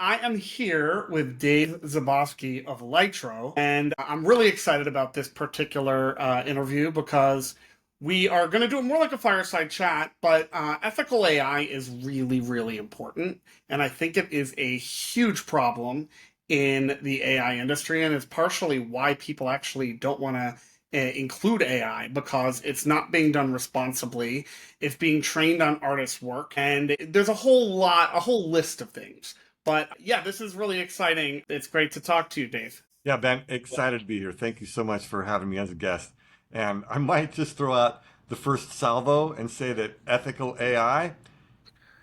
I am here with Dave Zaboski of Lytro, and I'm really excited about this particular interview because we are going to do it more like a fireside chat, but ethical AI is really, really important. And I think it is a huge problem in the AI industry, and it's partially why people actually don't want to include AI because it's not being done responsibly. It's being trained on artists' work, and there's a whole list of things. But yeah, this is really exciting. It's great to talk to you, Dave. Yeah, Ben, excited to be here. Thank you so much for having me as a guest. And I might just throw out the first salvo and say that ethical AI,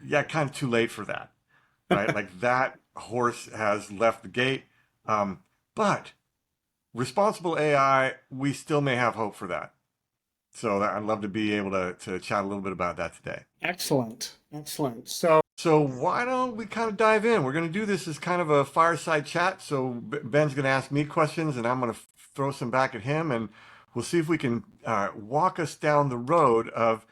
yeah, kind of too late for that, right? Like that horse has left the gate. Um, but responsible AI, we still may have hope for that. So I'd love to be able to chat a little bit about that today. Excellent. Excellent. So, So why don't we kind of dive in? We're going to do this as kind of a fireside chat. So Ben's going to ask me questions, and I'm going to throw some back at him, and we'll see if we can walk us down the road of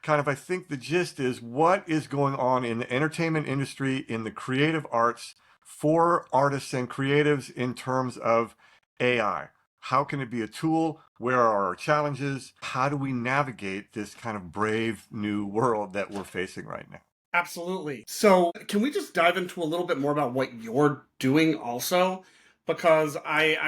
kind of. I think the gist is what is going on in the entertainment industry, in the creative arts, for artists and creatives in terms of AI. How can it be a tool? Where are our challenges? How do we navigate this kind of brave new world that we're facing right now? absolutely. So, can we just dive into a little bit more about what you're doing also? Because I'm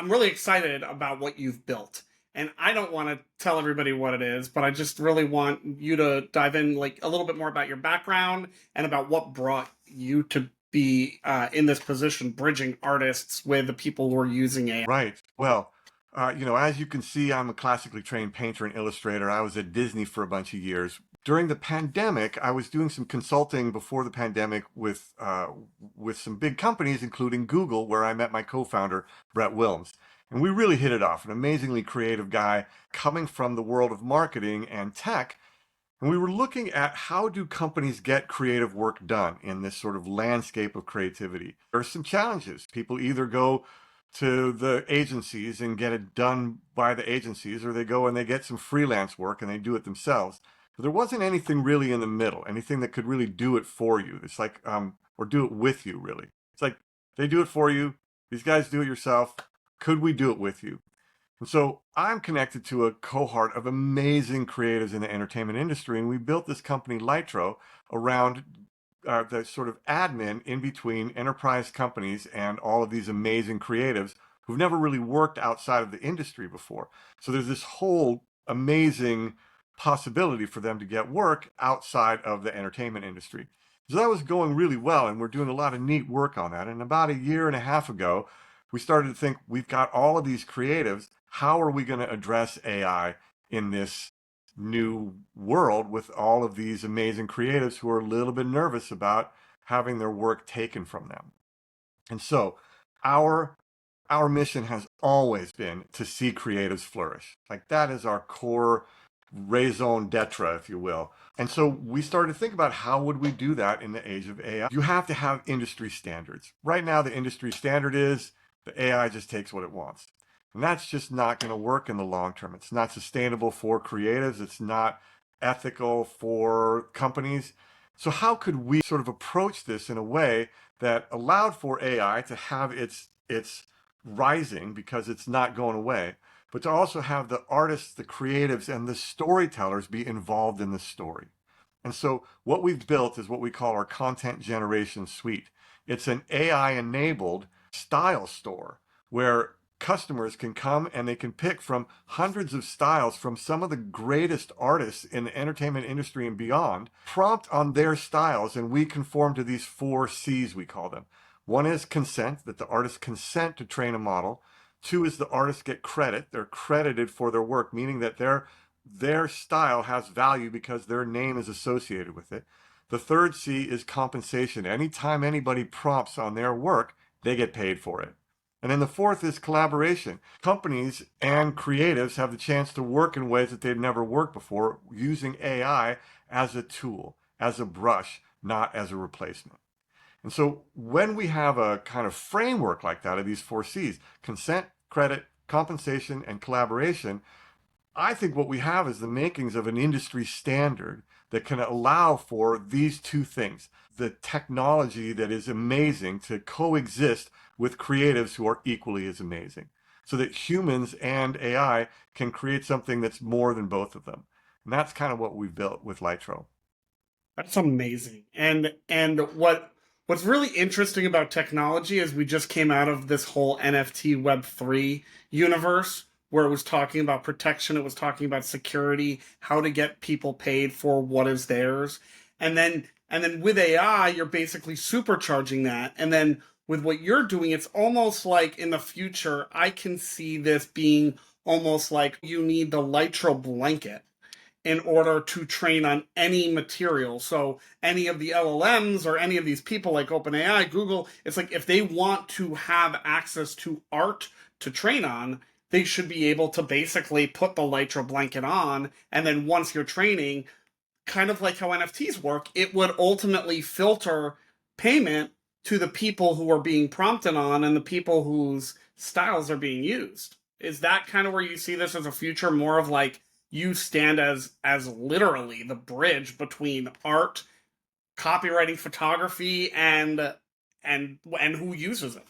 really excited about what you've built. And I don't want to tell everybody what it is, but I just really want you to dive in like a little bit more about your background and about what brought you to be in this position, bridging artists with the people who are using AI. Right. Well, as you can see, I'm a classically trained painter and illustrator. I was at Disney for a bunch of years. During the pandemic, I was doing some consulting before the pandemic with some big companies, including Google, where I met my co-founder, Brett Wilms. And we really hit it off, an amazingly creative guy coming from the world of marketing and tech. And we were looking at how do companies get creative work done in this sort of landscape of creativity. There are some challenges. People either go to the agencies and get it done by the agencies, or they go and they get some freelance work and they do it themselves. But there wasn't anything really in the middle, anything that could really do it for you. It's like, or do it with you, really. It's like they do it for you. These guys do it yourself. Could we do it with you? And so I'm connected to a cohort of amazing creatives in the entertainment industry, and we built this company, Lytro, around the sort of admin in between enterprise companies and all of these amazing creatives who've never really worked outside of the industry before. So there's this whole amazing possibility for them to get work outside of the entertainment industry. So that was going really well, and we're doing a lot of neat work on that. And about a year and a half ago, we started to think we've got all of these creatives. How are we going to address AI in this new world with all of these amazing creatives who are a little bit nervous about having their work taken from them? And so our our mission has always been to see creatives flourish. Like that is our core raison d'etre, if you will. And so we started to think about how would we do that in the age of AI. You have to have industry standards. Right now, the industry standard is the AI just takes what it wants. And that's just not going to work in the long term. It's not sustainable for creatives. It's not ethical for companies. So how could we sort of approach this in a way that allowed for AI to have its rising because it's not going away, but to also have the artists, the creatives, and the storytellers be involved in the story. And so what we've built is what we call our content generation suite. It's an AI enabled style store where customers can come and they can pick from hundreds of styles from some of the greatest artists in the entertainment industry and beyond, prompt on their styles, and we conform to these 4 C's, we call them. One is consent, that the artists consent to train a model. Two is the artists get credit. They're credited for their work, meaning that their style has value because their name is associated with it. The third C is compensation. Anytime anybody prompts on their work, they get paid for it. And then the fourth is collaboration. Companies and creatives have the chance to work in ways that they've never worked before using AI as a tool, as a brush, not as a replacement. And so when we have a kind of framework like that of these 4 C's, consent, credit, compensation, and collaboration, I think what we have is the makings of an industry standard that can allow for these two things. the technology that is amazing to coexist with creatives who are equally as amazing, so that humans and AI can create something that's more than both of them. And that's kind of what we've built with Lytro. That's amazing. And what's really interesting about technology is we just came out of this whole NFT Web3 universe where it was talking about protection, it was talking about security, how to get people paid for what is theirs. And then with AI, you're basically supercharging that. And then with what you're doing, it's almost like in the future, I can see this being almost like you need the Lytro blanket in order to train on any material. So any of the LLMs or any of these people like OpenAI, Google, it's like if they want to have access to art to train on, they should be able to basically put the Lytro blanket on, and then once you're training, kind of like how NFTs work, it would ultimately filter payment to the people who are being prompted on and the people whose styles are being used. Is that kind of where you see this as a future, more of like you stand as literally the bridge between art, copywriting, photography, and who uses it?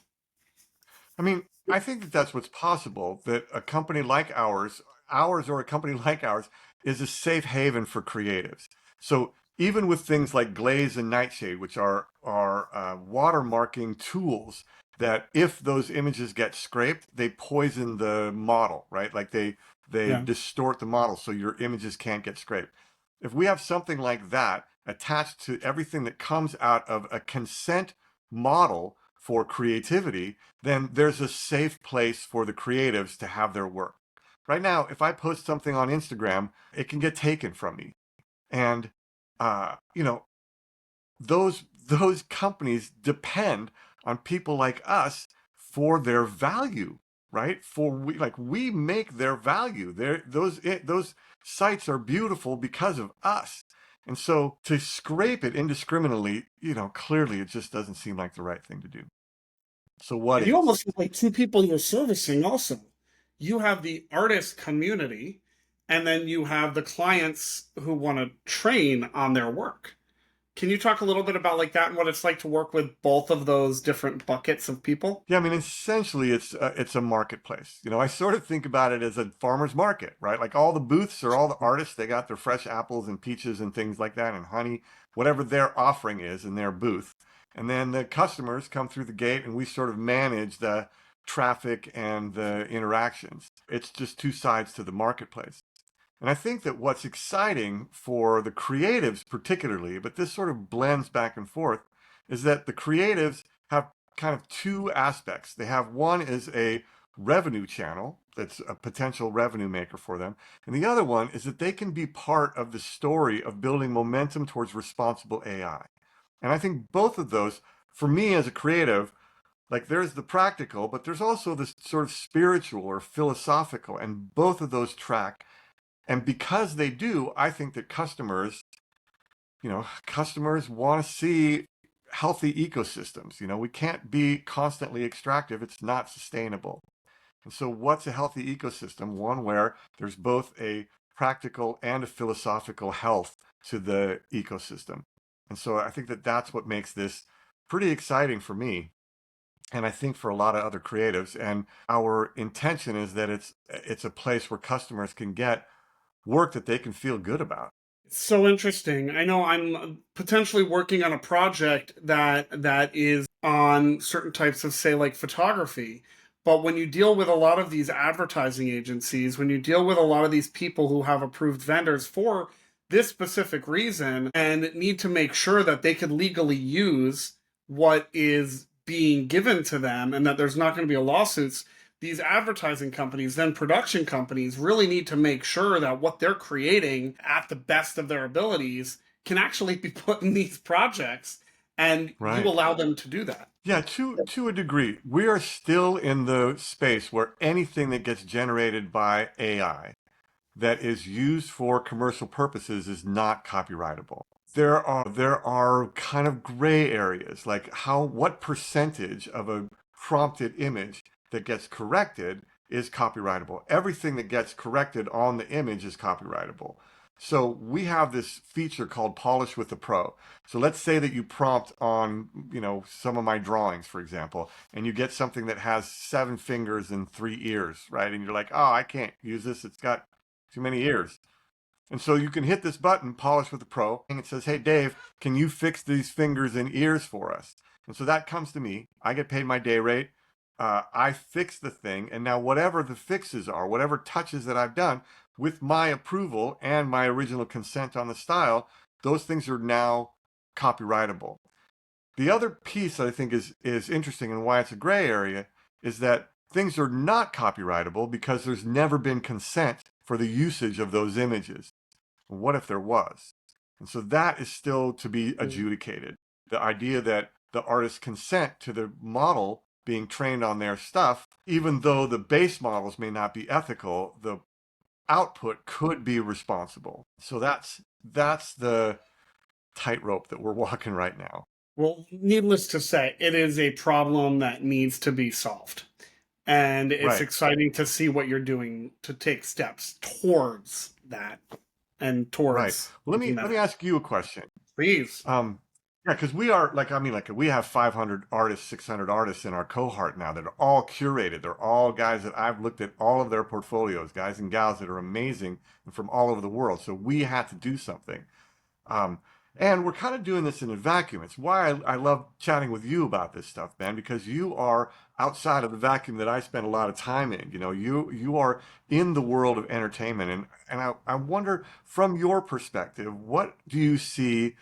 I mean, I think that that's what's possible, that a company like ours or a company like ours, is a safe haven for creatives. So even with things like Glaze and Nightshade, which are watermarking tools that if those images get scraped, they poison the model, right? Like they Yeah. distort the model so your images can't get scraped. If we have something like that attached to everything that comes out of a consent model for creativity, then there's a safe place for the creatives to have their work. Right now, if I post something on Instagram, it can get taken from me. And you know, those companies depend on people like us for their value, right? For we make their value. Those sites are beautiful because of us. And so to scrape it indiscriminately, clearly it just doesn't seem like the right thing to do. So what Yeah, you is? almost have like two people you're servicing also. You have the artist community, and then you have the clients who want to train on their work. Can you talk a little bit about like that and what it's like to work with both of those different buckets of people? Yeah, I mean, essentially, it's a marketplace. I sort of think about it as a farmer's market, right? Like all the booths are all the artists. They got their fresh apples and peaches and things like that, and honey, whatever their offering is in their booth. And then the customers come through the gate, and we sort of manage the traffic and the interactions. It's just two sides to the marketplace. And I think that what's exciting for the creatives, particularly, but this sort of blends back and forth, is that the creatives have kind of two aspects. They have one is a revenue channel that's a potential revenue maker for them. And the other one is that they can be part of the story of building momentum towards responsible AI. And I think both of those, for me as a creative, like there's the practical, but there's also this sort of spiritual or philosophical, and both of those track. And because they do, I think that customers want to see healthy ecosystems. We can't be constantly extractive. It's not sustainable. And so what's a healthy ecosystem? One where there's both a practical and a philosophical health to the ecosystem. And so I think that that's what makes this pretty exciting for me. And I think for a lot of other creatives. And our intention is that it's a place where customers can get work that they can feel good about. It's so interesting. I know I'm potentially working on a project that is on certain types of say like photography. But when you deal with a lot of these advertising agencies, when you deal with a lot of these people who have approved vendors for this specific reason and need to make sure that they could legally use what is being given to them and that there's not going to be a lawsuits, these advertising companies, then production companies really need to make sure that what they're creating at the best of their abilities can actually be put in these projects, and you Right. allow them to do that. Yeah, to a degree. We are still in the space where anything that gets generated by AI that is used for commercial purposes is not copyrightable. There are kind of gray areas, like what percentage of a prompted image that gets corrected is copyrightable. Everything that gets corrected on the image is copyrightable. So we have this feature called Polish with the Pro. So let's say that you prompt on, some of my drawings, for example, and you get something that has 7 fingers and 3 ears, right? And you're like, oh, I can't use this. It's got too many ears. And so you can hit this button, Polish with the Pro, and it says, hey, Dave, can you fix these fingers and ears for us? And so that comes to me. I get paid my day rate. I fix the thing. And now whatever the fixes are, whatever touches that I've done with my approval and my original consent on the style, those things are now copyrightable. The other piece that I think is interesting and why it's a gray area is that things are not copyrightable because there's never been consent for the usage of those images. What if there was? And so that is still to be adjudicated. The idea that the artist consent to the model being trained on their stuff, even though the base models may not be ethical, the output could be responsible. So that's the tightrope that we're walking right now. Well, needless to say, it is a problem that needs to be solved. And it's Right, exciting to see what you're doing to take steps towards that and right. towards Well, making let that me ask you a question. please. Yeah, because we are we have 500 artists, 600 artists in our cohort now that are all curated. They're all guys that I've looked at all of their portfolios, guys and gals that are amazing and from all over the world. So we had to do something. Um, and we're kind of doing this in a vacuum. It's why I love chatting with you about this stuff, man, because you are outside of the vacuum that I spend a lot of time in. You are in the world of entertainment. And I wonder from your perspective, what do you see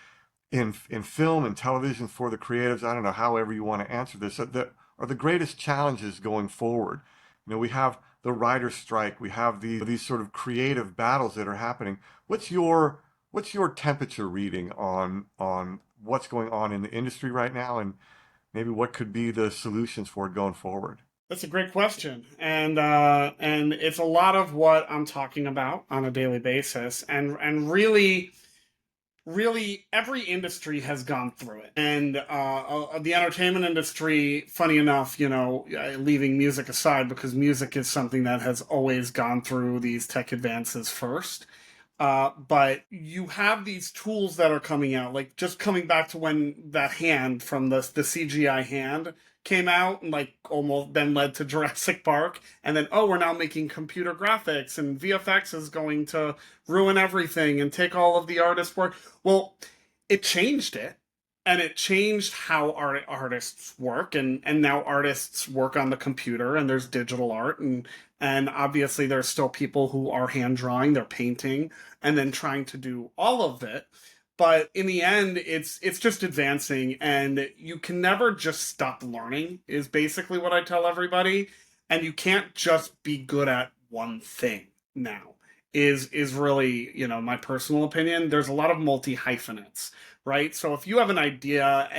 in film and television for the creatives? I don't know, however you want to answer this, that are the greatest challenges going forward. We have the writer's strike, we have these sort of creative battles that are happening. What's your temperature reading on what's going on in the industry right now, and maybe what could be the solutions for it going forward? That's a great question, and it's a lot of what I'm talking about on a daily basis, and really every industry has gone through it, and the entertainment industry, funny enough, leaving music aside because music is something that has always gone through these tech advances first. But you have these tools that are coming out, like just coming back to when that hand from the CGI hand came out and like almost then led to Jurassic Park, and then oh, we're now making computer graphics and VFX is going to ruin everything and take all of the artist work. Well, it changed it, and it changed how artists work, and now artists work on the computer, and there's digital art, and obviously there's still people who are hand drawing, they're painting, and then trying to do all of it. But in the end, it's just advancing, and you can never just stop learning. Is basically what I tell everybody, and you can't just be good at one thing now. Is really my personal opinion. There's a lot of multi hyphenates, right? So if you have an idea,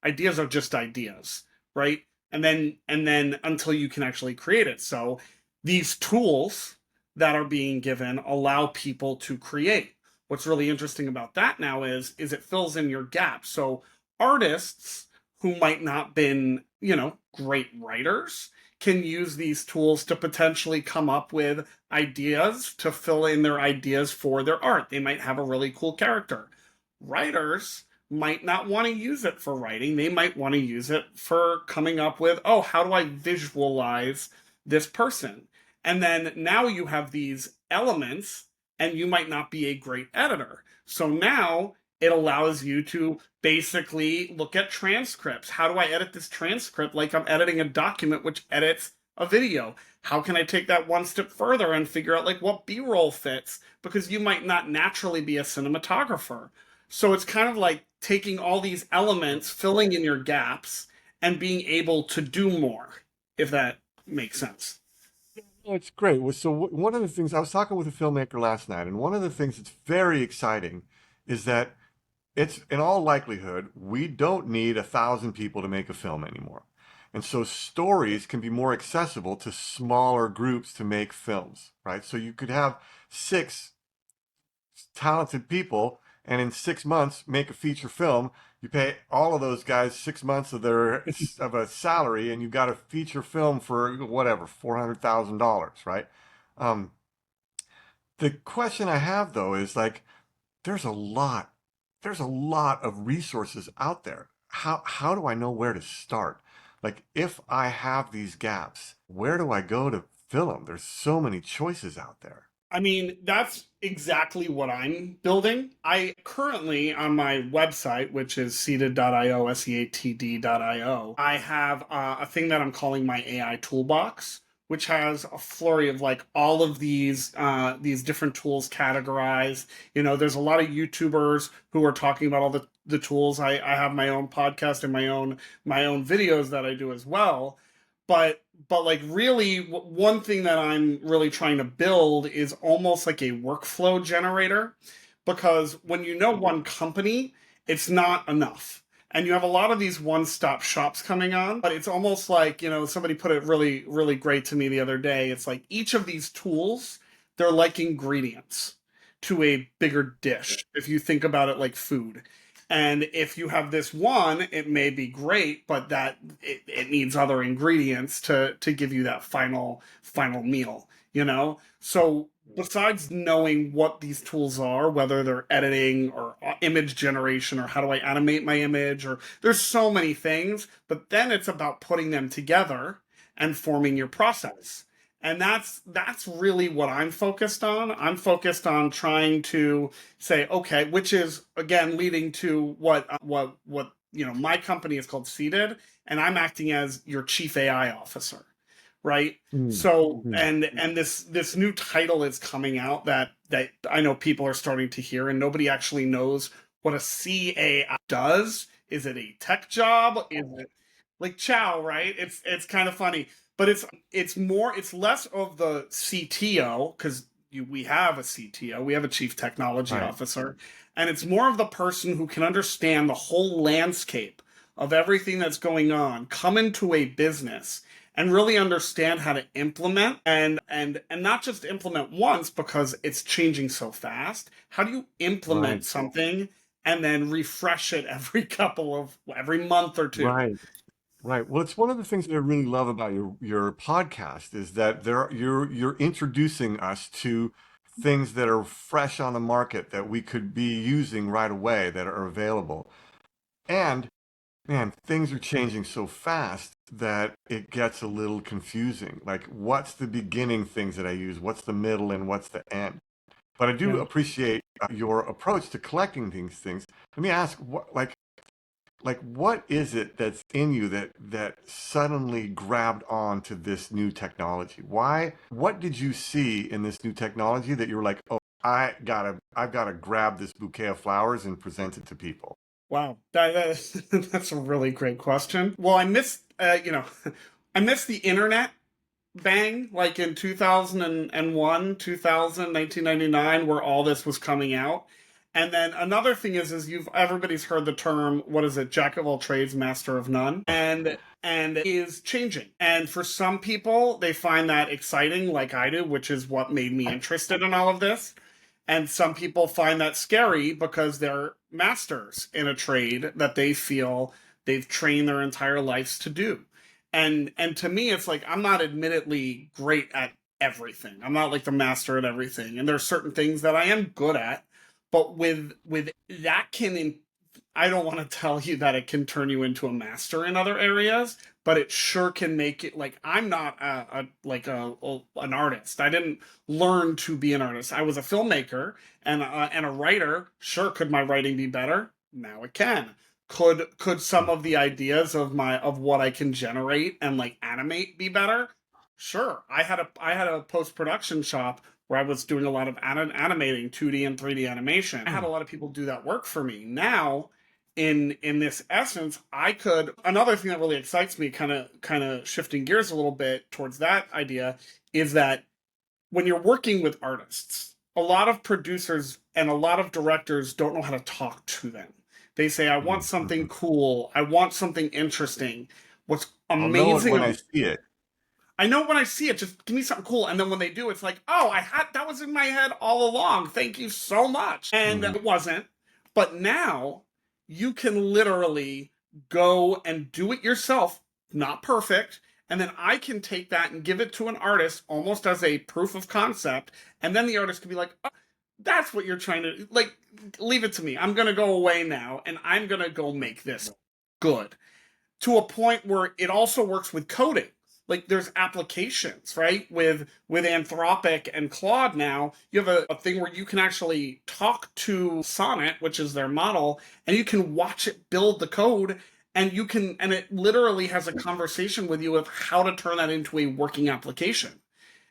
ideas are just ideas, right? And then until you can actually create it. So these tools that are being given allow people to create. What's really interesting about that now is it fills in your gaps. So artists who might not been, great writers can use these tools to potentially come up with ideas to fill in their ideas for their art. They might have a really cool character. Writers might not want to use it for writing. They might want to use it for coming up with, oh, how do I visualize this person? And then now you have these elements, and you might not be a great editor. So now it allows you to basically look at transcripts. How do I edit this transcript like I'm editing a document which edits a video? How can I take that one step further and figure out like what B-roll fits? Because you might not naturally be a cinematographer. So it's kind of like taking all these elements, filling in your gaps, and being able to do more, if that makes sense. Oh, it's great. Well, so one of the things I was talking with a filmmaker last night, and one of the things that's very exciting is that it's in all likelihood, we don't need 1,000 people to make a film anymore. And so stories can be more accessible to smaller groups to make films, right? So you could have 6 talented people and in 6 months make a feature film. You pay all of those guys 6 months of a salary, and you got a feature film for whatever $400,000, right? Um, The question I have though is like, there's a lot, there's a lot of resources out there. How do I know where to start? Like, if I have these gaps, where do I go to fill them? There's so many choices out there. I mean, that's exactly what I'm building. I currently, on my website, which is seated.io, seatd.io, I have a thing that I'm calling my AI toolbox, which has a flurry of like all of these different tools categorized. You know, there's a lot of YouTubers who are talking about all the tools. I have my own podcast and my own videos that I do as well. But like really one thing that I'm really trying to build is almost like a workflow generator, because when you know one company, it's not enough. And you have a lot of these one-stop shops coming on, but it's almost like, somebody put it really, really great to me the other day. It's like each of these tools, they're like ingredients to a bigger dish, if you think about it like food. And if you have this one, it may be great, but that it needs other ingredients to give you that final meal, you know? So besides knowing what these tools are, whether they're editing or image generation or how do I animate my image, or there's so many things, but then it's about putting them together and forming your process. And that's really what I'm focused on. I'm focused on trying to say, okay, which is again leading to what my company is called Seated, and I'm acting as your chief AI officer, right? Mm, So mm. and this new title is coming out that I know people are starting to hear, and nobody actually knows what a CAI does. Is it a tech job? Is it like chow, right? It's kind of funny, but it's less of the CTO, because we have a CTO, we have a chief technology Right. officer, and it's more of the person who can understand the whole landscape of everything that's going on, come into a business and really understand how to implement, and not just implement once because it's changing so fast. How do you implement Right. something and then refresh it every month or two? Right. Right. Well, it's one of the things that I really love about your podcast is that you're introducing us to things that are fresh on the market that we could be using right away that are available. And man, things are changing so fast that it gets a little confusing. Like, what's the beginning things that I use? What's the middle and what's the end? But I do Yeah. appreciate your approach to collecting these things. Let me ask, what is it that's in you that suddenly grabbed on to this new technology? Why? What did you see in this new technology that you were like, oh, I've gotta grab this bouquet of flowers and present it to people? Wow, that's a really great question. Well, I missed, I missed the internet bang, like in 2001, 2000, 1999, where all this was coming out. And then another thing is everybody's heard the term, what is it, jack of all trades, master of none, and is changing. And for some people, they find that exciting, like I do, which is what made me interested in all of this. And some people find that scary because they're masters in a trade that they feel they've trained their entire lives to do. And to me, it's like I'm not admittedly great at everything. I'm not like the master at everything. And there's certain things that I am good at, but with that I don't want to tell you that it can turn you into a master in other areas, but it sure can make it like I'm not an artist. I didn't learn to be an artist. I was a filmmaker and a writer. Sure, could my writing be better? Now it can. Could some of the ideas of what I can generate and like animate be better? Sure. I had a post-production shop where I was doing a lot of animating 2D and 3D animation. I had a lot of people do that work for me. Now, in this essence, I could another thing that really excites me, kind of shifting gears a little bit towards that idea, is that when you're working with artists, a lot of producers and a lot of directors don't know how to talk to them. They say, I want something Mhm. cool. I want something interesting. What's I'll know it when I amazing, see it. I know when I see it, just give me something cool. And then when they do, it's like, oh, that was in my head all along. Thank you so much. And Mhm. it wasn't. But now you can literally go and do it yourself, not perfect, And then I can take that and give it to an artist almost as a proof of concept. And then the artist can be like, oh, that's what you're trying to, like, leave it to me. I'm going to go away now and I'm going to go make this good, to a point where it also works with coding. Like there's applications, right? With Anthropic and Claude now, you have a thing where you can actually talk to Sonnet, which is their model, and you can watch it build the code, and you can, and it literally has a conversation with you of how to turn that into a working application.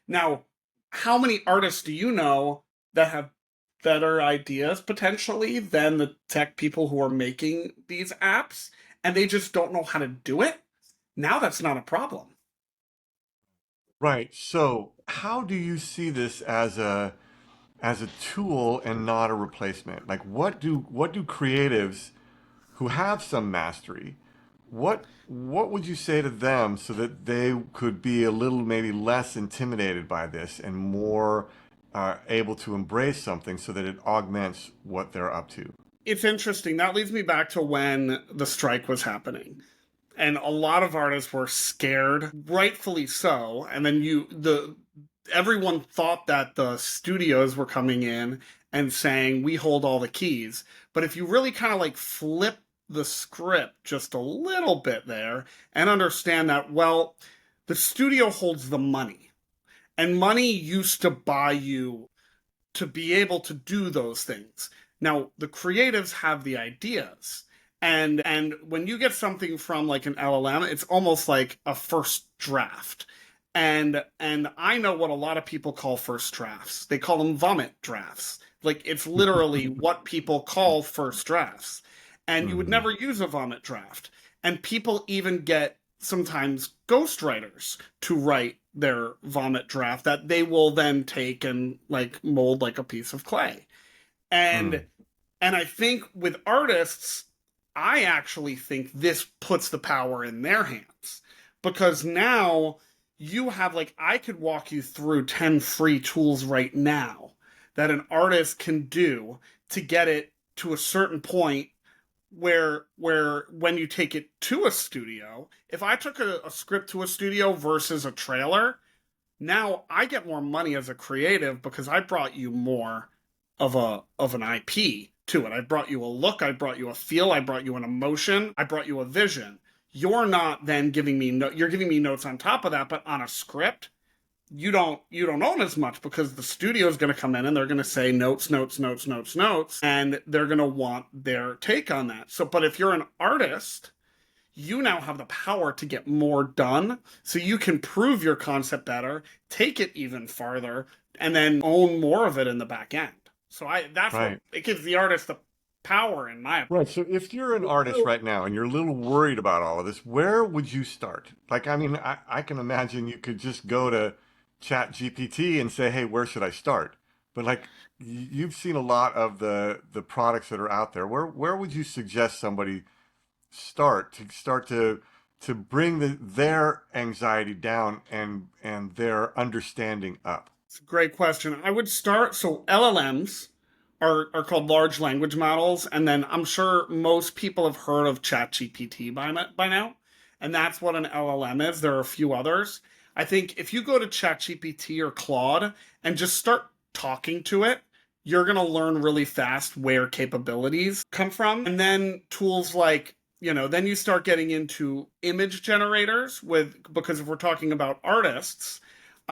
Now, how many artists do you know that have better ideas potentially than the tech people who are making these apps, and they just don't know how to do it? Now that's not a problem. Right. So, how do you see this as a tool and not a replacement? Like, what do creatives who have some mastery, what would you say to them so that they could be a little maybe less intimidated by this and more able to embrace something so that it augments what they're up to? It's interesting. That leads me back to when the strike was happening. And a lot of artists were scared, rightfully so. And then everyone thought that the studios were coming in and saying, we hold all the keys. But if you really kind of like flip the script just a little bit there and understand that, well, the studio holds the money, and money used to buy you to be able to do those things. Now, the creatives have the ideas. And when you get something from like an LLM, it's almost like a first draft. And I know what a lot of people call first drafts. They call them vomit drafts. Like it's literally what people call first drafts. And you would Hmm. never use a vomit draft. And people even get sometimes ghostwriters to write their vomit draft that they will then take and like mold like a piece of clay. Mm. And and I think with artists, I actually think this puts the power in their hands, because now you have, like, I could walk you through 10 free tools right now that an artist can do to get it to a certain point where when you take it to a studio, if I took a script to a studio versus a trailer, now I get more money as a creative because I brought you more of an IP to it. I brought you a look, I brought you a feel, I brought you an emotion, I brought you a vision. You're not then giving me you're giving me notes on top of that, but on a script, you don't own as much because the studio is going to come in and they're going to say notes, notes, notes, notes, notes, and they're going to want their take on that. So, but if you're an artist, you now have the power to get more done, so you can prove your concept better, take it even farther, and then own more of it in the back end. So I that's what Right. it gives the artist the power, in my Right. opinion. So if you're an artist right now and you're a little worried about all of this, where would you start? Like, I mean, I can imagine you could just go to Chat GPT and say, hey, where should I start? But like you've seen a lot of the products that are out there. Where would you suggest somebody start to bring their anxiety down and their understanding up? It's a great question. I would start, so LLMs are called large language models, and then I'm sure most people have heard of ChatGPT by now, and that's what an LLM is. There are a few others. I think if you go to ChatGPT or Claude and just start talking to it, you're going to learn really fast where capabilities come from. And then tools like, then you start getting into image generators because if we're talking about artists,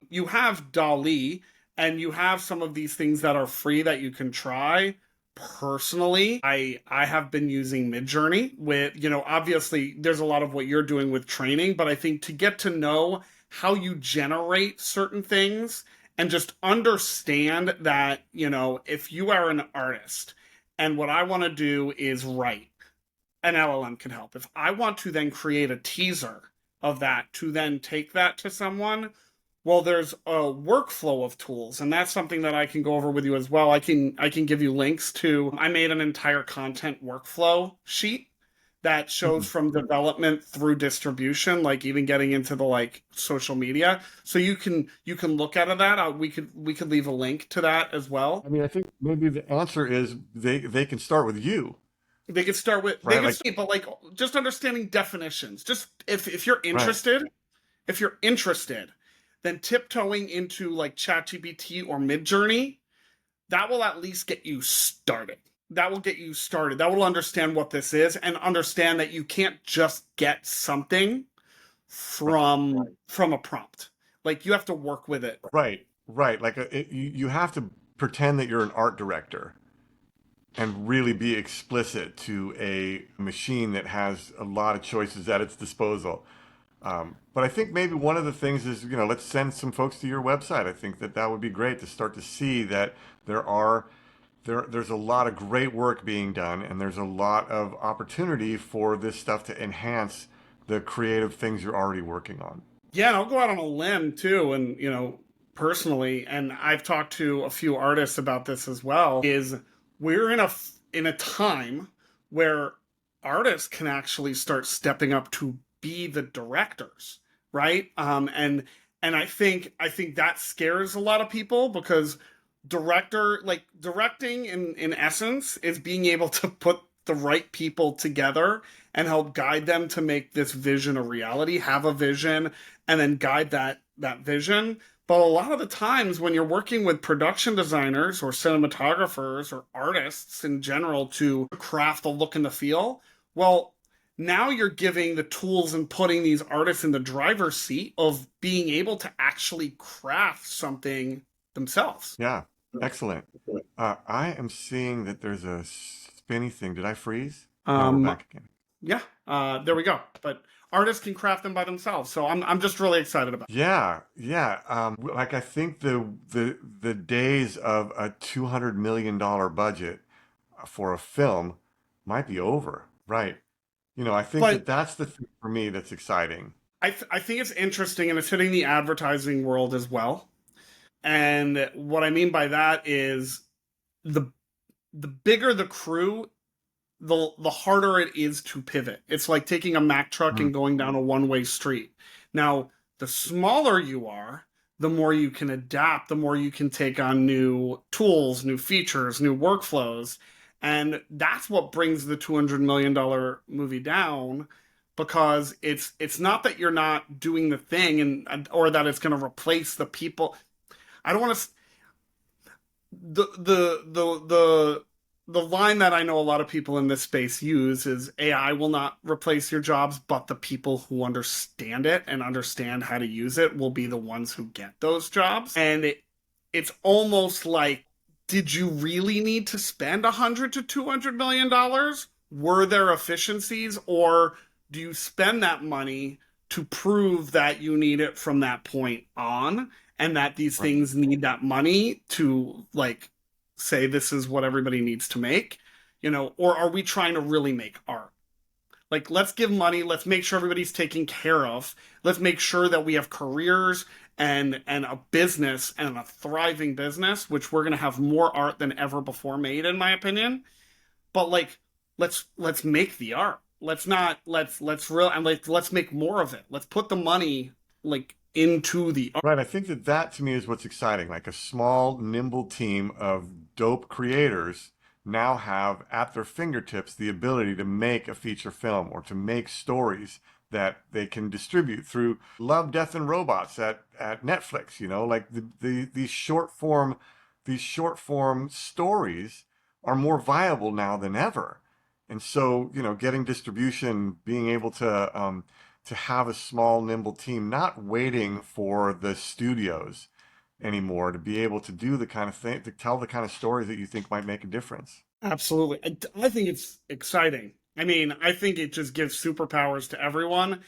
you have Dali, and you have some of these things that are free that you can try. Personally, I have been using Midjourney with, obviously there's a lot of what you're doing with training, but I think to get to know how you generate certain things and just understand that, if you are an artist and what I want to do is write, an LLM can help. If I want to then create a teaser of that to then take that to someone, well, there's a workflow of tools, and that's something that I can go over with you as well. I can give you links to. I made an entire content workflow sheet that shows Hmm. from development through distribution, like even getting into the like social media. So you can look at that. We could leave a link to that as I well. mean, I think maybe the answer is they can start with you, They right? could Like, start, but like just understanding definitions. Just if you're right. interested, if you're interested, then tiptoeing into like ChatGPT or Midjourney, that will at least get you started. That will get you started. That will understand what this is and understand that you can't just get something from a prompt. Like you have to work with it. Right, right. Like you have to pretend that you're an art director and really be explicit to a machine that has a lot of choices at its disposal. But I think maybe one of the things is, let's send some folks to your website. I think that that would be great to start to see that there's a lot of great work being done, and there's a lot of opportunity for this stuff to enhance the creative things you're already working on. Yeah, and I'll go out on a limb too, and personally, and I've talked to a few artists about this as well. Is we're in a time where artists can actually start stepping up to be the directors, right? And I think that scares a lot of people because directing in essence is being able to put the right people together and help guide them to make this vision a reality, have a vision, and then guide that vision. But a lot of the times when you're working with production designers or cinematographers or artists in general to craft the look and the feel, well, now you're giving the tools and putting these artists in the driver's seat of being able to actually craft something themselves. Yeah, excellent. I am seeing that there's a spinny thing. Did I freeze? No, we're Um, back again. yeah, there we go. But artists can craft them by themselves, so I'm just really excited about Yeah, yeah. Like I think the days of a $200 million budget for a film might be over. Right. I it. think that But that's the thing for me that's exciting. I think it's interesting, and it's hitting the advertising world as well. And what I mean by that is the the bigger the crew, the harder it is to pivot. It's like taking a Mack truck Mm. and going down a one-way street. Now, the smaller you are, the more you can adapt, the more you can take on new tools, new features, new workflows. And that's what brings the $200 million movie down because it's not that you're not doing the thing and or that it's going to replace the people. I don't want to the line that I know a lot of people in this space use is AI will not replace your jobs, but the people who understand it and understand how to use it will be the ones who get those jobs. And it's almost like, did you really need to spend 100 to $200 million? Were there efficiencies, or do you spend that money to prove that you need it from that point on? And that these Right. things need that money to like say this is what everybody needs to make, or are we trying to really make art? Like, let's give money, let's make sure everybody's taken care of, let's make sure that we have careers and a business and a thriving business, which we're going to have more art than ever before made, in my opinion. But like, let's make the art. Let's not let's real and like let's make more of it. Let's put the money like into the art. Right. I think that that to me is what's exciting. Like a small, nimble team of dope creators now have at their fingertips the ability to make a feature film or to make stories that they can distribute through Love, Death, and Robots at Netflix. Like these short form stories are more viable now than ever. And so, getting distribution, being able to have a small, nimble team, not waiting for the studios anymore to be able to do the kind of thing, to tell the kind of stories that you think might make a difference. Absolutely. I think it's exciting. I mean, I think it just gives superpowers to everyone.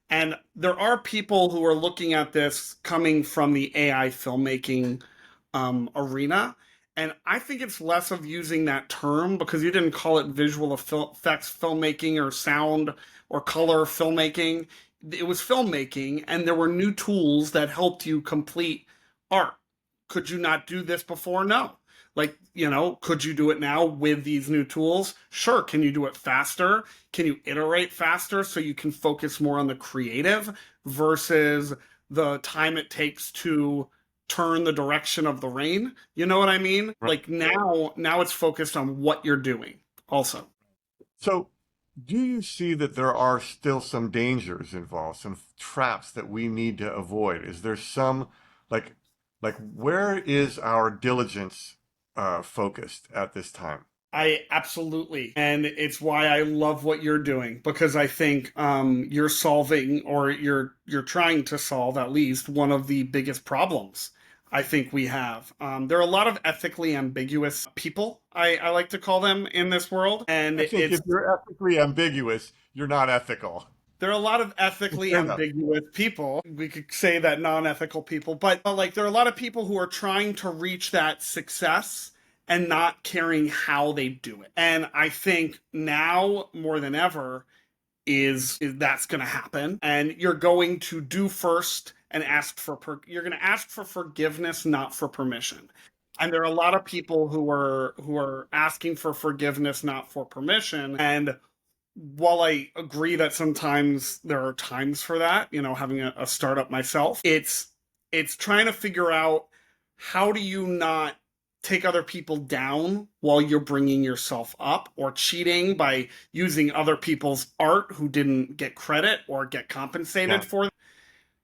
And there are people who are looking at this coming from the AI filmmaking arena. And I think it's less of using that term because you didn't call it visual effects filmmaking or sound or color filmmaking. It was filmmaking, and there were new tools that helped you complete art. Could you not do this before? No. Like, could you do it now with these new tools? Sure. Can you do it faster? Can you iterate faster so you can focus more on the creative versus the time it takes to turn the direction of the rain? You know what I mean? Right. Like now it's focused on what you're doing also. So Do you see that there are still some dangers involved, some traps that we need to avoid? Is there some like where is our diligence focused at this time? I absolutely, and it's why I love what you're doing because I think you're solving, or you're trying to solve at least one of the biggest problems I think we have. There are a lot of ethically ambiguous people, I like to call them, in this world, and I think if it's you're ethically ambiguous, you're not ethical. there are a lot of ethically Fair enough. ambiguous people. We could say that non-ethical people, but like there are a lot of people who are trying to reach that success and not caring how they do it. And I think now more than ever is that's going to happen. And you're going to do first and you're going to ask for forgiveness, not for permission. And there are a lot of people who are asking for forgiveness, not for permission. And while I agree that sometimes there are times for that, having a startup myself, it's trying to figure out how do you not take other people down while you're bringing yourself up, or cheating by using other people's art who didn't get credit or get Yeah. compensated for.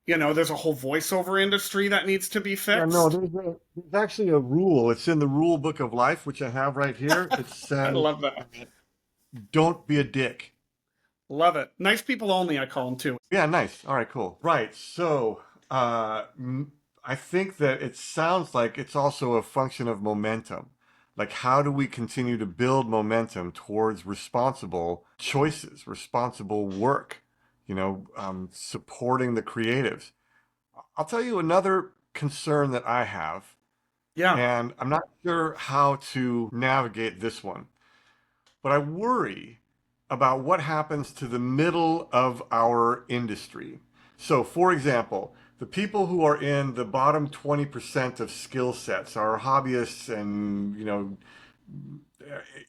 There's a whole voiceover industry that needs to be Yeah, no, fixed. there's actually a rule. It's in the rule book of life, which I have right here. It I says, love that. don't be a dick. Love it. Nice people only, I call them too. Yeah, nice. All right, cool. Right. So, I think that it sounds like it's also a function of momentum. Like, how do we continue to build momentum towards responsible choices, responsible work, supporting the creatives? I'll tell you another concern that I have, Yeah. and I'm not sure how to navigate this one. But I worry about what happens to the middle of our industry. So, for example, the people who are in the bottom 20% of skill sets are hobbyists and,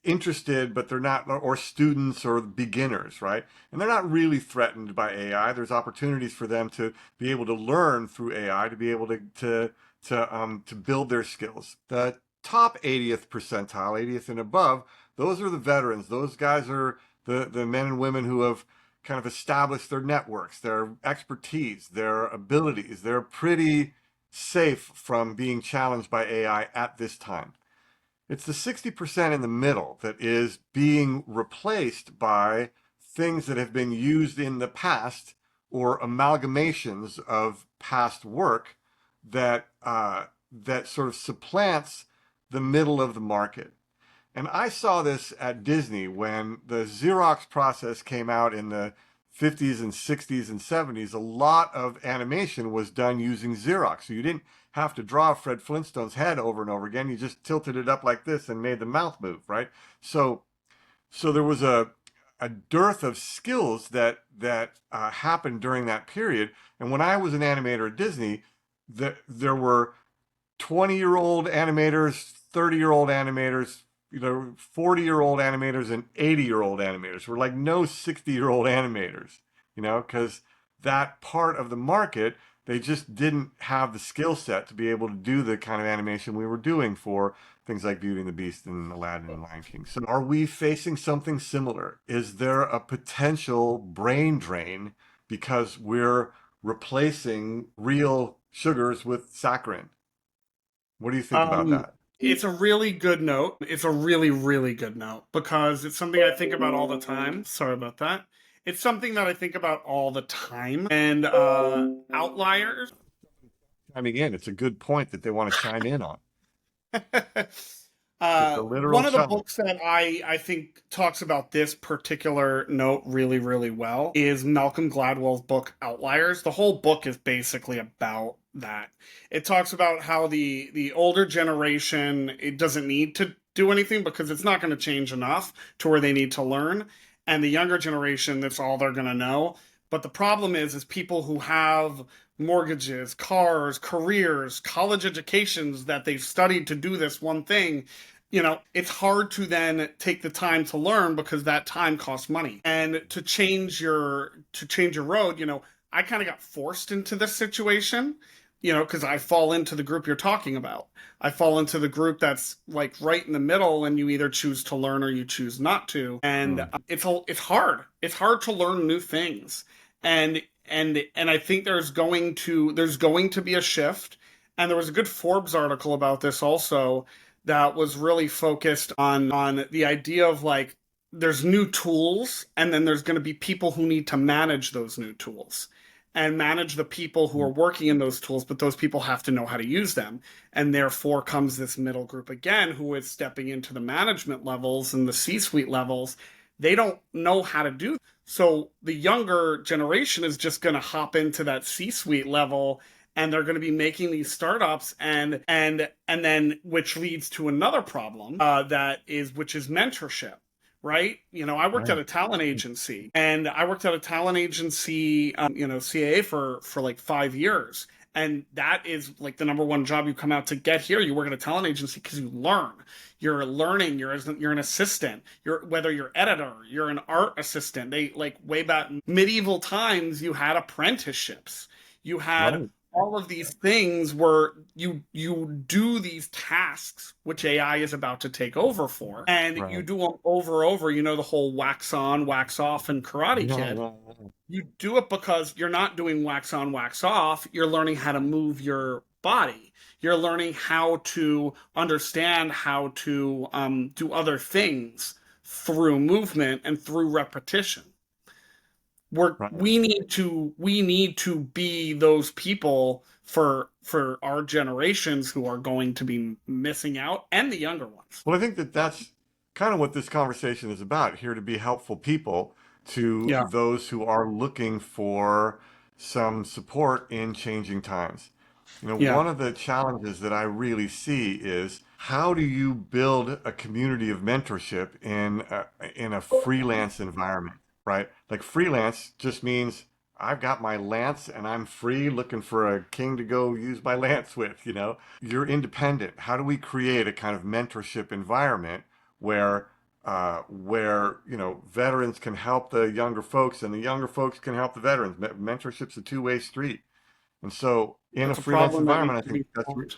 interested, but they're not, or students or beginners, right? And they're not really threatened by AI. There's opportunities for them to be able to learn through AI, to be able to build their skills. The top 80th percentile, 80th and above, those are the veterans. Those guys are the men and women who have kind of established their networks, their expertise, their abilities. They're pretty safe from being challenged by AI at this time. It's the 60% in the middle that is being replaced by things that have been used in the past, or amalgamations of past work that sort of supplants the middle of the market. And I saw this at Disney when the Xerox process came out in the 50s and 60s and 70s. A lot of animation was done using Xerox. So you didn't have to draw Fred Flintstone's head over and over again. You just tilted it up like this and made the mouth move, right? So there was a dearth of skills that happened during that period. And when I was an animator at Disney, there were 20-year-old animators, 30-year-old animators, 40-year-old animators and 80-year-old animators. We're like no 60-year-old animators, because that part of the market, they just didn't have the skill set to be able to do the kind of animation we were doing for things like Beauty and the Beast and Aladdin and Lion King. So are we facing something similar? Is there a potential brain drain because we're replacing real sugars with saccharin? What do you think about Um, that? it's a really good note. It's a really, really good note because it's something I think about all the time. Sorry about that. It's something that I think about all the time. And outliers. Chiming in, it's a good point that they want to chime in on. Just a literal One of the chime. books that I think talks about this particular note really, really well is Malcolm Gladwell's book Outliers. The whole book is basically about that. It talks about how the older generation, it doesn't need to do anything because it's not going to change enough to where they need to learn, and the younger generation, that's all they're going to know. But the problem is people who have mortgages, cars, careers, college educations that they've studied to do this one thing, it's hard to then take the time to learn because that time costs money. And to change your road, I kind of got forced into this situation because I fall into the group you're talking about. I fall into the group that's like right in the middle, and you either choose to learn or you choose not to. And Mm. it's hard. It's hard to learn new things, and and I think there's going to be a shift. And there was a good Forbes article about this also that was really focused on the idea of like there's new tools, and then there's going to be people who need to manage those new tools and manage the people who are working in those tools, but those people have to know how to use them. And therefore comes this middle group again, who is stepping into the management levels and the C-suite levels. They don't know how to do. So the younger generation is just going to hop into that C-suite level, and they're going to be making these startups, and then which leads to another problem, which is mentorship, right? I worked at Right. a talent agency, and I worked at a talent agency, CAA for like 5 years. And that is like the number one job you come out to get here. You work at a talent agency because you learn. You're learning. You're an assistant. Whether you're editor, you're an art assistant. They like way back in medieval times, you had apprenticeships. You had Right. all of these things where you do these tasks which AI is about to take over for, and you Right. do them over and over. The whole wax on, wax off, and Karate Yeah, Kid. yeah, yeah. You do it because you're not doing wax on, wax off. You're learning how to move your body. You're learning how to understand how to do other things through movement and through repetition. Right. We need to be those people for our generations who are going to be missing out, and the younger ones. Well, I think that that's kind of what this conversation is about, here to be helpful people to Yeah, those who are looking for some support in changing times. yeah, One of the challenges that I really see is how do you build a community of mentorship in a freelance environment, right? Like freelance just means I've got my lance and I'm free looking for a king to go use my lance with, You're independent. How do we create a kind of mentorship environment where veterans can help the younger folks and the younger folks can help the veterans? Mentorship's a two-way street. And so in a that's a freelance problem that needs environment, I to think be solved.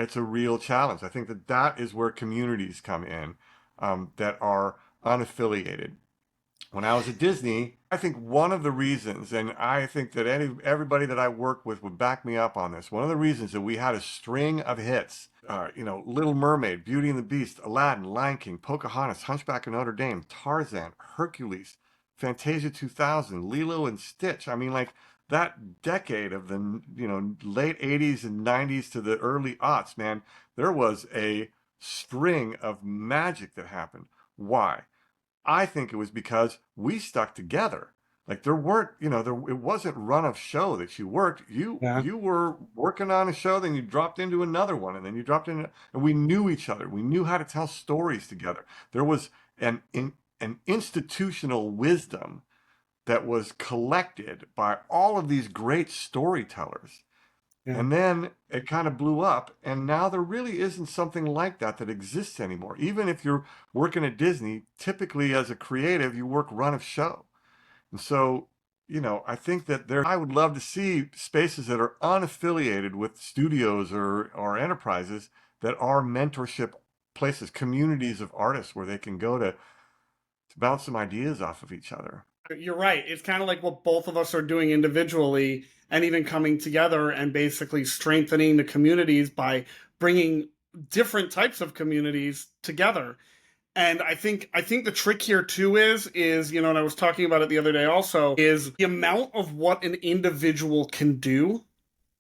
it's a real challenge. I think that is where communities come in, that are unaffiliated. When I was at Disney, I think one of the reasons, and I think that everybody that I work with would back me up on this, one of the reasons that we had a string of hits, Little Mermaid, Beauty and the Beast, Aladdin, Lion King, Pocahontas, Hunchback of Notre Dame, Tarzan, Hercules, Fantasia 2000, Lilo and Stitch. I mean, like that decade of the late 80s and 90s to the early aughts, man, there was a string of magic that happened. Why? I think it was because we stuck together. Like there weren't, it wasn't run of show that you worked. You Yeah, you were working on a show, then you dropped into another one, and then you dropped in, and we knew each other. We knew how to tell stories together. There was an institutional wisdom that was collected by all of these great storytellers. yeah. And then it kind of blew up, and now there really isn't something like that that exists anymore. Even if you're working at Disney, typically as a creative, you work run of show. And so, I think that I would love to see spaces that are unaffiliated with studios or enterprises that are mentorship places, communities of artists where they can go to bounce some ideas off of each other. You're right. It's kind of like what both of us are doing individually, and even coming together and basically strengthening the communities by bringing different types of communities together. And I think the trick here too is and I was talking about it the other day also, is the amount of what an individual can do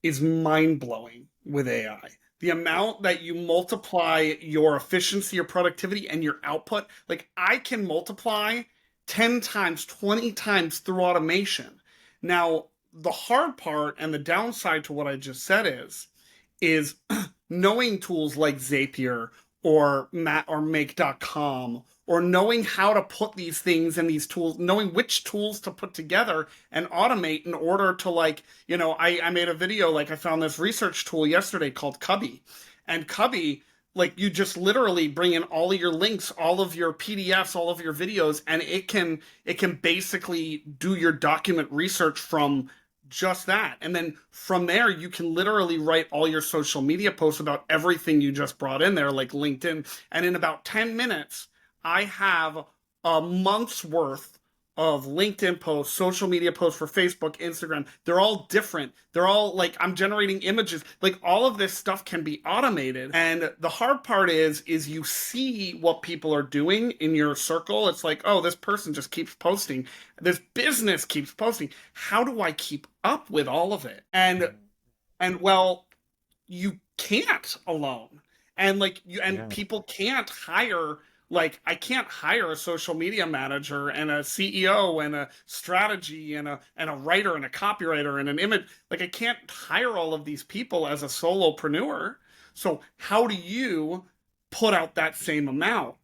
is mind blowing with AI. The amount that you multiply your efficiency, your productivity, and your output. Like I can multiply 10 times, 20 times through automation. Now, the hard part and the downside to what I just said is knowing tools like Zapier or make.com, or knowing how to put these things in these tools, knowing which tools to put together and automate in order to I made a video, like I found this research tool yesterday called Cubby. And Cubby, like you just literally bring in all of your links, all of your PDFs, all of your videos, and it can basically do your document research from just that. And then from there, you can literally write all your social media posts about everything you just brought in there, like LinkedIn. And in about 10 minutes, I have a month's worth of LinkedIn posts, social media posts for Facebook, Instagram. They're all different. They're all like I'm generating images. Like all of this stuff can be automated. And the hard part is you see what people are doing in your circle. It's like, oh, this person just keeps posting. This business keeps posting. How do I keep up with all of it? And well, you can't alone. And like you and Yeah. people can't hire like I can't hire a social media manager and a CEO and a strategy and a writer and a copywriter and an image. Like I can't hire all of these people as a solopreneur. So how do you put out that same amount?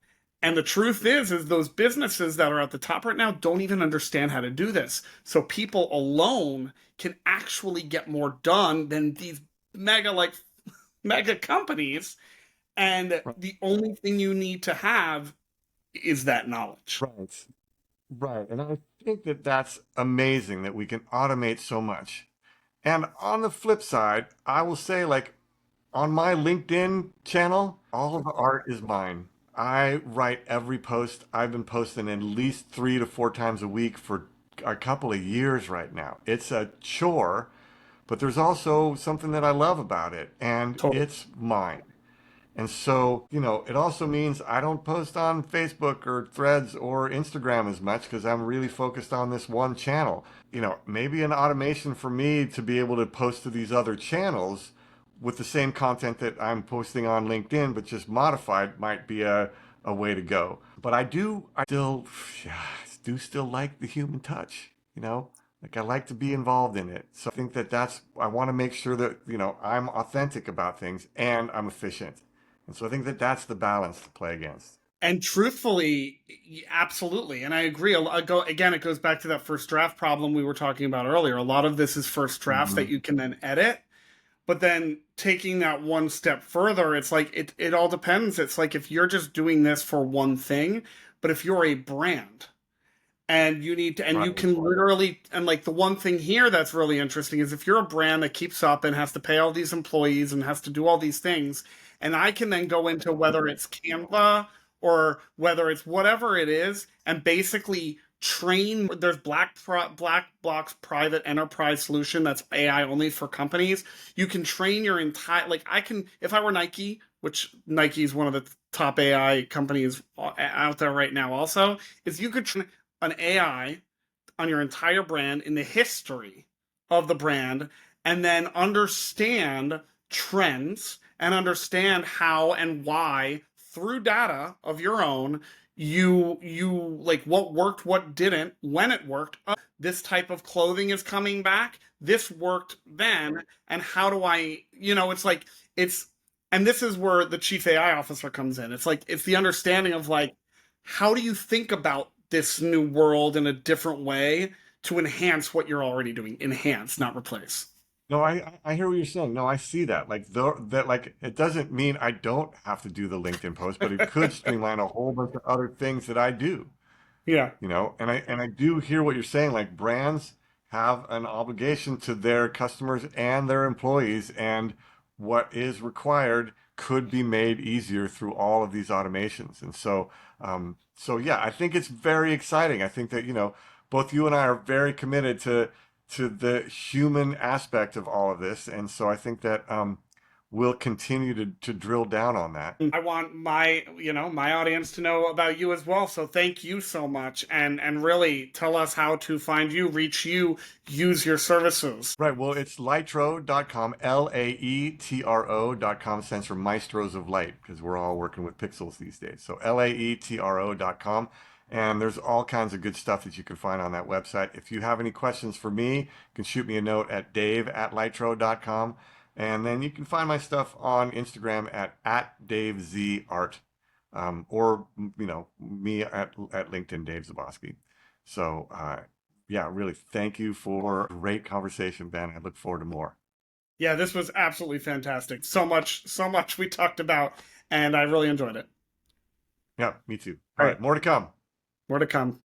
And the truth is those businesses that are at the top right now don't even understand how to do this. So people alone can actually get more done than these mega companies, and Right. the only thing you need to have is that knowledge. Right. Right. And I think that that's amazing that we can automate so much. And on the flip side, I will say, like, on my LinkedIn channel, all of the art is mine. I write every post. I've been posting at least 3 to 4 times a week for a couple of years right now. It's a chore, but there's also something that I love about it, and Totally. it's mine. And so, it also means I don't post on Facebook or Threads or Instagram as much because I'm really focused on this one channel. Maybe an automation for me to be able to post to these other channels with the same content that I'm posting on LinkedIn, but just modified might be a way to go. But I still, yeah, do still like the human touch, Like I like to be involved in it. So I think I want to make sure that, I'm authentic about things and I'm efficient. And so I think that that's the balance to play against. And truthfully, absolutely. And I agree. Again, it goes back to that first draft problem we were talking about earlier. A lot of this is first drafts Hmm. that you can then edit. But then taking that one step further, it's like it all depends. It's like if you're just doing this for one thing, but if you're a brand, and you Right. can literally, and like the one thing here that's really interesting is if you're a brand that keeps up and has to pay all these employees and has to do all these things, and I can then go into whether it's Canva or whether it's whatever it is and basically train. There's Black Box private enterprise solution that's AI only for companies. You can train your entire, like I can, if I were Nike, which Nike is one of the top AI companies out there right now also, is you could train an AI on your entire brand in the history of the brand and then understand trends and understand how and why through data of your own you like what worked, what didn't, when it worked. This type of clothing is coming back, this worked then, and how do I, it's like it's and this is where the chief AI officer comes in. It's like it's the understanding of like how do you think about this new world in a different way to enhance what you're already doing? Enhance, not replace. No, I hear what you're saying. No, I see that. Like that like it doesn't mean I don't have to do the LinkedIn post, but it could streamline a whole bunch of other things that I do. Yeah. And I do hear what you're saying. Like brands have an obligation to their customers and their employees, and what is required could be made easier through all of these automations. And so yeah, I think it's very exciting. I think that both you and I are very committed to the human aspect of all of this, and so I think that we'll continue to drill down on that. I want my audience to know about you as well. So thank you so much, and really tell us how to find you, reach you, use your services. Right. Well, it's Laetro.com, Laetro.com stands for Maestros of Light because we're all working with pixels these days. So Laetro.com. And there's all kinds of good stuff that you can find on that website. If you have any questions for me, you can shoot me a note at dave@laetro.com. And then you can find my stuff on Instagram at DaveZArt, or, me at LinkedIn, Dave Zaboski. So, yeah, really, thank you for a great conversation, Ben. I look forward to more. Yeah, this was absolutely fantastic. So much we talked about, and I really enjoyed it. Yeah, me too. All All right, right, more to come. more to come.